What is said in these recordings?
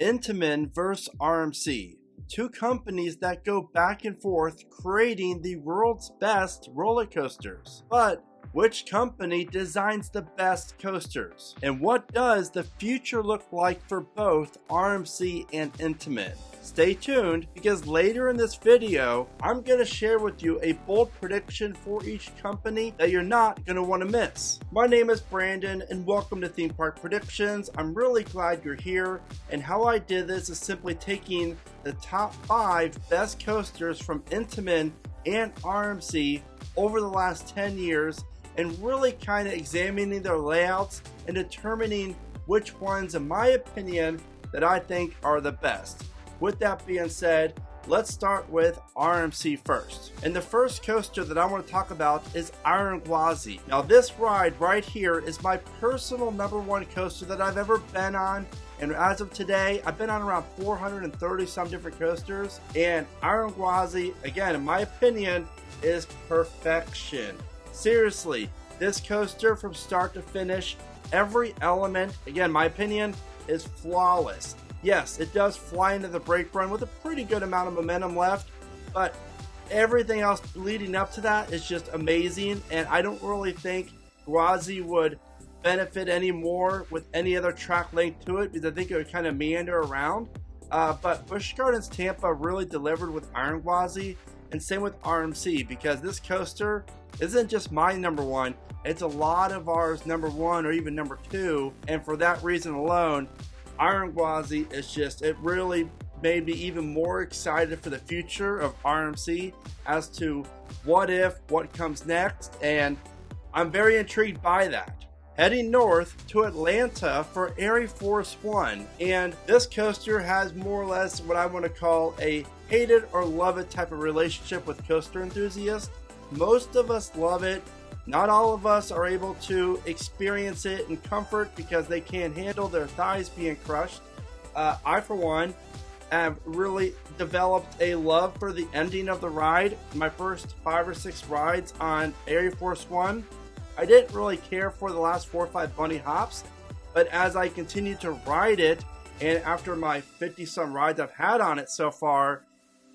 Intamin vs RMC, two companies that go back and forth creating the world's best roller coasters. But which company designs the best coasters? And what does the future look like for both RMC and Intamin? Stay tuned, because later in this video, I'm going to share with you a bold prediction for each company that you're not going to want to miss. My name is Brandon and welcome to Theme Park Predictions. I'm really glad you're here, and how I did this is simply taking the top 5 best coasters from Intamin and RMC over the last 10 years and really kind of examining their layouts and determining which ones, in my opinion, that I think are the best. With that being said, let's start with RMC first. And the first coaster that I want to talk about is Iron Gwazi. Now this ride right here is my personal #1 coaster that I've ever been on. And as of today, I've been on around 430 some different coasters. And Iron Gwazi, again, in my opinion, is perfection. Seriously, this coaster from start to finish, every element, again, my opinion, is flawless. Yes, it does fly into the brake run with a pretty good amount of momentum left, but everything else leading up to that is just amazing, and I don't really think Gwazi would benefit any more with any other track length to it, because I think it would kind of meander around. But Busch Gardens Tampa really delivered with Iron Gwazi, and same with RMC, because this coaster isn't just my #1, it's a lot of ours #1 or even #2, and for that reason alone, Iron Gwazi is just, it really made me even more excited for the future of RMC as to what comes next, and I'm very intrigued by that. Heading north to Atlanta for Air Force One, and this coaster has more or less what I want to call a hate it or love it type of relationship with coaster enthusiasts. Most of us love it. Not all of us are able to experience it in comfort because they can't handle their thighs being crushed. I, for one, have really developed a love for the ending of the ride. My first 5 or 6 rides on Air Force One, I didn't really care for the last 4 or 5 bunny hops, but as I continued to ride it, and after my 50-some rides I've had on it so far,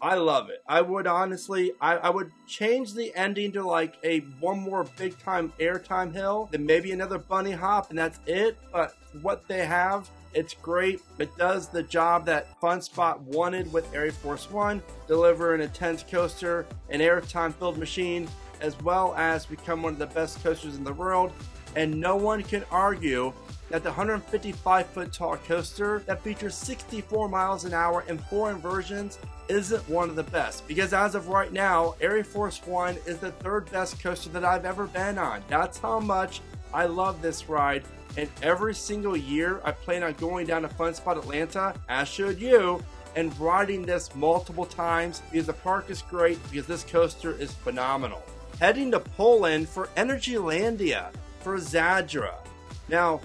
I love it. I would honestly, I would change the ending to like one more big time airtime hill, then maybe another bunny hop, and that's it. But what they have, it's great. It does the job that Fun Spot wanted with Air Force One: deliver an intense coaster, an airtime filled machine, as well as become one of the best coasters in the world. And no one can argue that the 155-foot tall coaster that features 64 miles an hour and 4 inversions isn't one of the best, because as of right now, Air Force One is the 3rd best coaster that I've ever been on. That's how much I love this ride, and every single year I plan on going down to Fun Spot Atlanta, as should you, and riding this multiple times, because the park is great, because this coaster is phenomenal. Heading to Poland for Energylandia for Zadra. Now,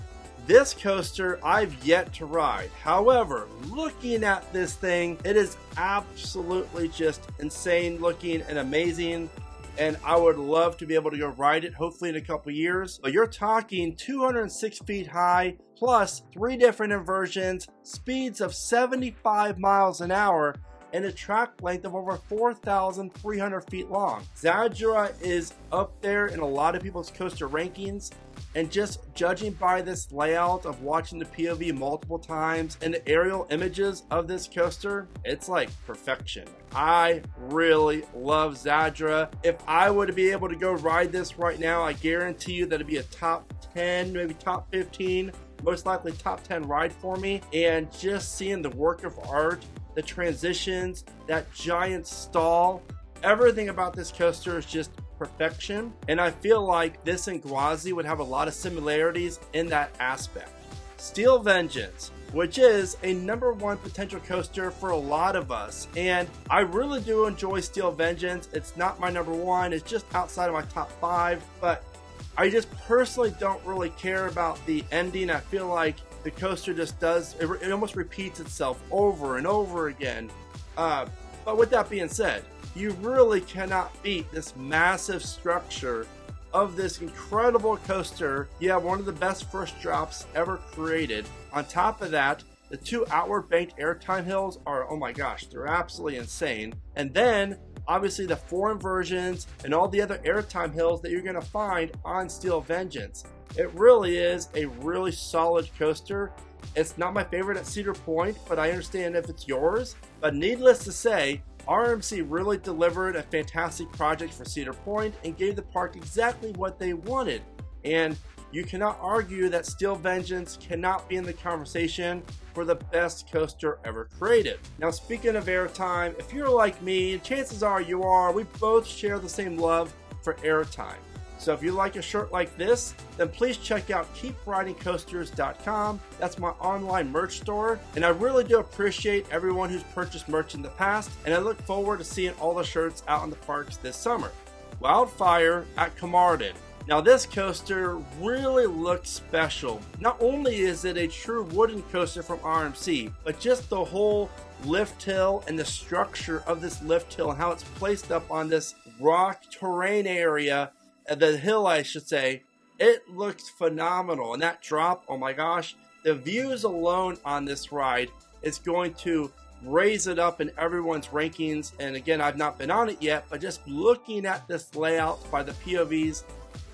this coaster I've yet to ride. However, looking at this thing, it is absolutely just insane looking and amazing, and I would love to be able to go ride it, hopefully in a couple years. But you're talking 206 feet high, plus 3 different inversions, speeds of 75 miles an hour, and a track length of over 4,300 feet long. Zadra is up there in a lot of people's coaster rankings, and just judging by this layout of watching the POV multiple times and the aerial images of this coaster, it's like perfection. I really love Zadra. If I were to be able to go ride this right now, I guarantee you that it'd be a top 10, maybe top 15, most likely top 10 ride for me. And just seeing the work of art, the transitions, that giant stall, everything about this coaster is just perfection, and I feel like this and Gwazi would have a lot of similarities in that aspect. Steel Vengeance, which is a #1 potential coaster for a lot of us, and I really do enjoy Steel Vengeance. It's not my #1, it's just outside of my top 5, but I just personally don't really care about the ending. I feel like the coaster just does, it almost repeats itself over and over again. But with that being said, you really cannot beat this massive structure of this incredible coaster. You have one of the best first drops ever created. On top of that, The two outward banked airtime hills are, oh my gosh, they're absolutely insane. And then obviously the foreign versions and all the other airtime hills that you're going to find on Steel Vengeance. It really is a really solid coaster. It's not my favorite at Cedar Point, but I understand if it's yours. But needless to say, RMC really delivered a fantastic project for Cedar Point and gave the park exactly what they wanted. And you cannot argue that Steel Vengeance cannot be in the conversation for the best coaster ever created. Now, speaking of airtime, if you're like me, and chances are you are, we both share the same love for airtime. So if you like a shirt like this, then please check out keepridingcoasters.com. That's my online merch store. And I really do appreciate everyone who's purchased merch in the past. And I look forward to seeing all the shirts out in the parks this summer. Wildfire at Carmarthen. Now this coaster really looks special. Not only is it a true wooden coaster from RMC, but just the whole lift hill and the structure of this lift hill and how it's placed up on this rock terrain area, the hill I should say, it looks phenomenal. And that drop, oh my gosh, the views alone on this ride is going to raise it up in everyone's rankings. And again, I've not been on it yet, but just looking at this layout by the POVs,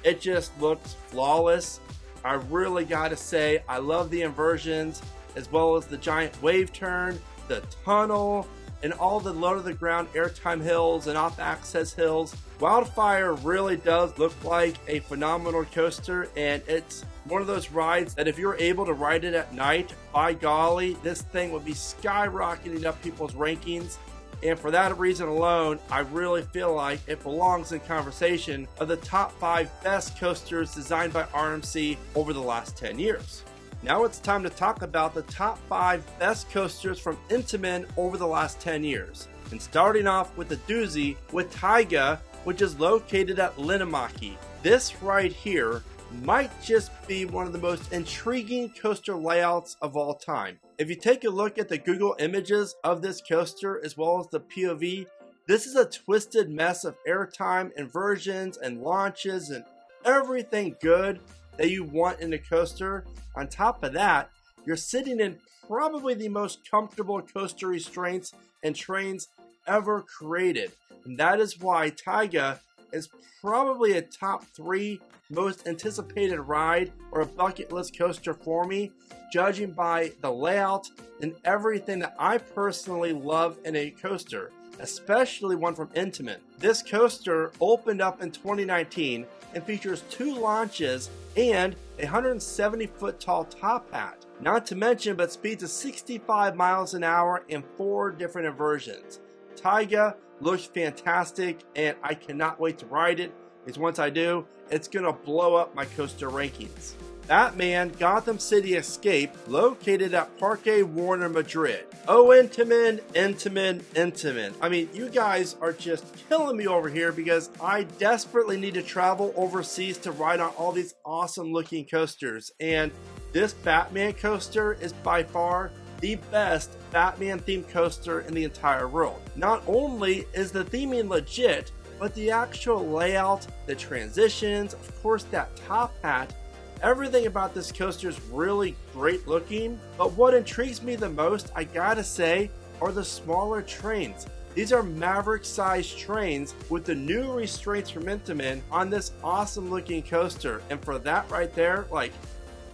it just looks flawless. I really gotta say, I love the inversions, as well as the giant wave turn, the tunnel, and all the low to the ground airtime hills and off access hills. Wildfire really does look like a phenomenal coaster, and it's one of those rides that if you're able to ride it at night, by golly, this thing would be skyrocketing up people's rankings. And for that reason alone, I really feel like it belongs in conversation of the top 5 best coasters designed by RMC over the last 10 years. Now it's time to talk about the top 5 best coasters from Intamin over the last 10 years. And starting off with the doozy with Tigga, which is located at Linnamaki. This right here might just be one of the most intriguing coaster layouts of all time. If you take a look at the Google images of this coaster as well as the POV, this is a twisted mess of airtime, inversions, and launches, and everything good that you want in a coaster. On top of that, you're sitting in probably the most comfortable coaster restraints and trains ever created. And that is why Tigga is probably a top 3 most anticipated ride or a bucket list coaster for me, judging by the layout and everything that I personally love in a coaster, especially one from Intamin. This coaster opened up in 2019 and features 2 launches and a 170-foot tall top hat. Not to mention, but speeds of 65 miles an hour in 4 different inversions. Tigga looks fantastic, and I cannot wait to ride it, because once I do, it's going to blow up my coaster rankings. Batman Gotham City Escape, located at Parque Warner Madrid. Oh, Intamin, Intamin, Intamin. I mean, you guys are just killing me over here because I desperately need to travel overseas to ride on all these awesome looking coasters. And this Batman coaster is by far the best Batman themed coaster in the entire world. Not only is the theming legit, but the actual layout, the transitions, of course that top hat, everything about this coaster is really great looking. But what intrigues me the most, I gotta say, are the smaller trains. These are Maverick sized trains with the new restraints from Intamin on this awesome looking coaster. And for that right there, like,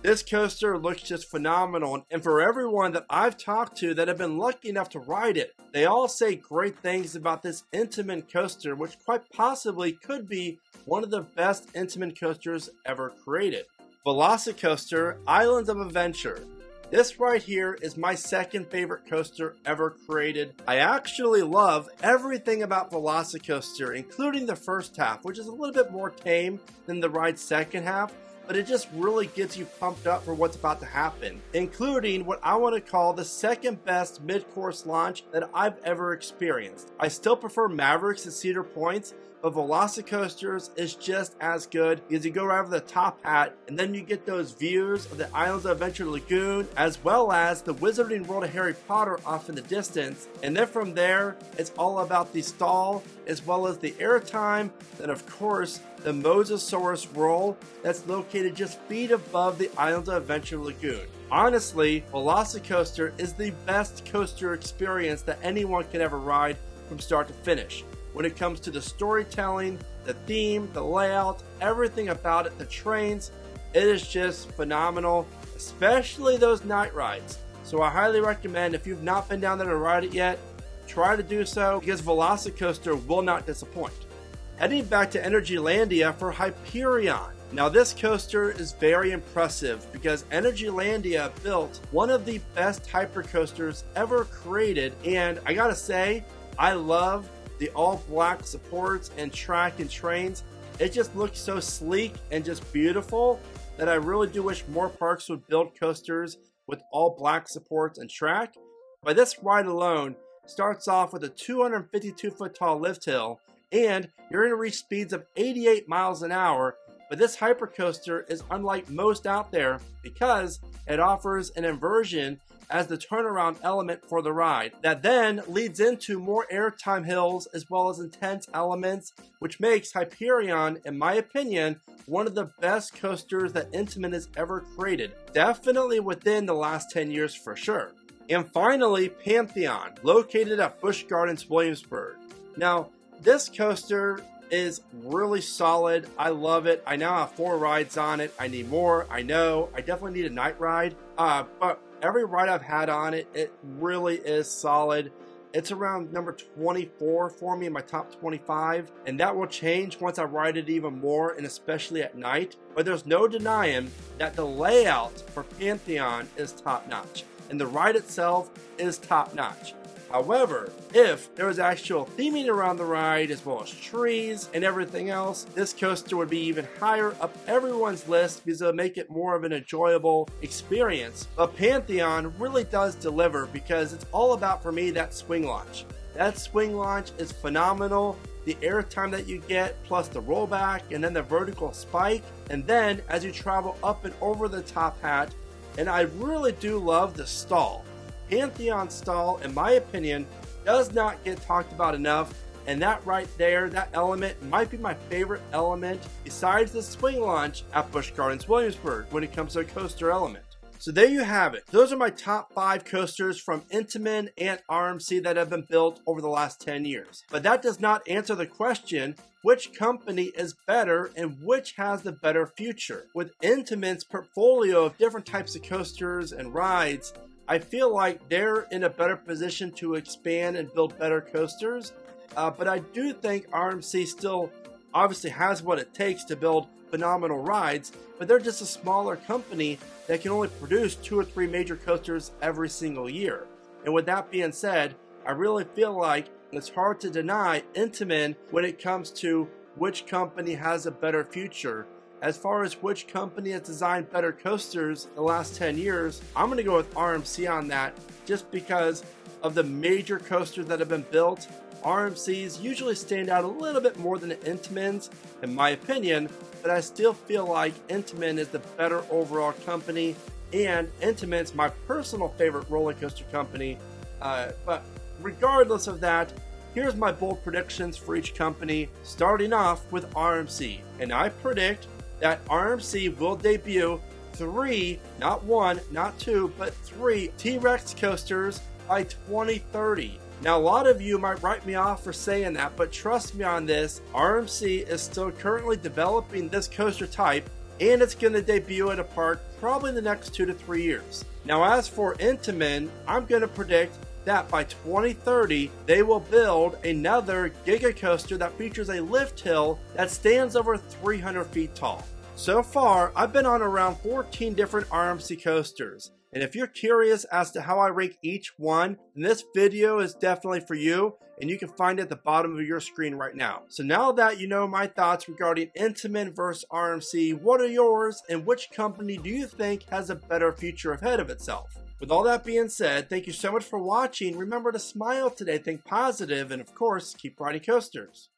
this coaster looks just phenomenal, and for everyone that I've talked to that have been lucky enough to ride it, they all say great things about this Intamin coaster, which quite possibly could be one of the best Intamin coasters ever created. Velocicoaster Islands of Adventure. This right here is my second favorite coaster ever created. I actually love everything about Velocicoaster, including the first half, which is a little bit more tame than the ride's second half, but it just really gets you pumped up for what's about to happen, including what I want to call the second best mid-course launch that I've ever experienced. I still prefer Mavericks and Cedar Points, but Velocicoasters is just as good because you go right over the top hat and then you get those views of the Islands of Adventure Lagoon as well as the Wizarding World of Harry Potter off in the distance. And then from there, it's all about the stall as well as the airtime. Then of course, the Mosasaurus roll that's located just feet above the Islands of Adventure Lagoon. Honestly, Velocicoaster is the best coaster experience that anyone can ever ride from start to finish. When it comes to the storytelling, the theme, the layout, everything about it, the trains, it is just phenomenal, especially those night rides. So I highly recommend, if you've not been down there to ride it yet, try to do so, because Velocicoaster will not disappoint. Heading back to Energylandia for Hyperion. Now this coaster is very impressive because Energylandia built one of the best hypercoasters ever created, and I gotta say, I love the all black supports and track and trains. It just looks so sleek and just beautiful that I really do wish more parks would build coasters with all black supports and track. But this ride alone starts off with a 252 foot tall lift hill, and you're going to reach speeds of 88 miles an hour. But this hypercoaster is unlike most out there because it offers an inversion as the turnaround element for the ride that then leads into more airtime hills as well as intense elements, which makes Hyperion, in my opinion, one of the best coasters that Intamin has ever created. Definitely within the last 10 years for sure. And finally, Pantheon, located at Busch Gardens, Williamsburg. Now, this coaster is really solid. I love it. I now have 4 rides on it. I need more. I know. I definitely need a night ride. But every ride I've had on it, it really is solid. It's around number 24 for me in my top 25, and that will change once I ride it even more, and especially at night. But there's no denying that the layout for Pantheon is top notch, and the ride itself is top notch. However, if there was actual theming around the ride as well as trees and everything else, this coaster would be even higher up everyone's list because it would make it more of an enjoyable experience. But Pantheon really does deliver because it's all about, for me, that swing launch. That swing launch is phenomenal. The airtime that you get, plus the rollback, and then the vertical spike, and then as you travel up and over the top hat, and I really do love the stall. Pantheon stall, in my opinion, does not get talked about enough, and that right there, that element might be my favorite element besides the swing launch at Busch Gardens Williamsburg when it comes to a coaster element. So there you have it. Those are my top 5 coasters from Intamin and RMC that have been built over the last 10 years. But that does not answer the question, which company is better and which has the better future? With Intamin's portfolio of different types of coasters and rides, I feel like they're in a better position to expand and build better coasters, but I do think RMC still obviously has what it takes to build phenomenal rides, but they're just a smaller company that can only produce 2 or 3 major coasters every single year. And with that being said, I really feel like it's hard to deny Intamin when it comes to which company has a better future. As far as which company has designed better coasters the last 10 years, I'm going to go with RMC on that just because of the major coasters that have been built. RMCs usually stand out a little bit more than Intamin's, in my opinion, but I still feel like Intamin is the better overall company, and Intamin's my personal favorite roller coaster company. But regardless of that, here's my bold predictions for each company, starting off with RMC. And I predict that RMC will debut 3, not 1, not 2, but 3 T-Rex coasters by 2030. Now, a lot of you might write me off for saying that, but trust me on this, RMC is still currently developing this coaster type, and it's going to debut at a park probably in the next 2 to 3 years. Now, as for Intamin, I'm going to predict that by 2030, they will build another Giga coaster that features a lift hill that stands over 300 feet tall. So far, I've been on around 14 different RMC coasters, and if you're curious as to how I rank each one, then this video is definitely for you, and you can find it at the bottom of your screen right now. So now that you know my thoughts regarding Intamin versus RMC, what are yours, and which company do you think has a better future ahead of itself? With all that being said, thank you so much for watching. Remember to smile today, think positive, and of course, keep riding coasters.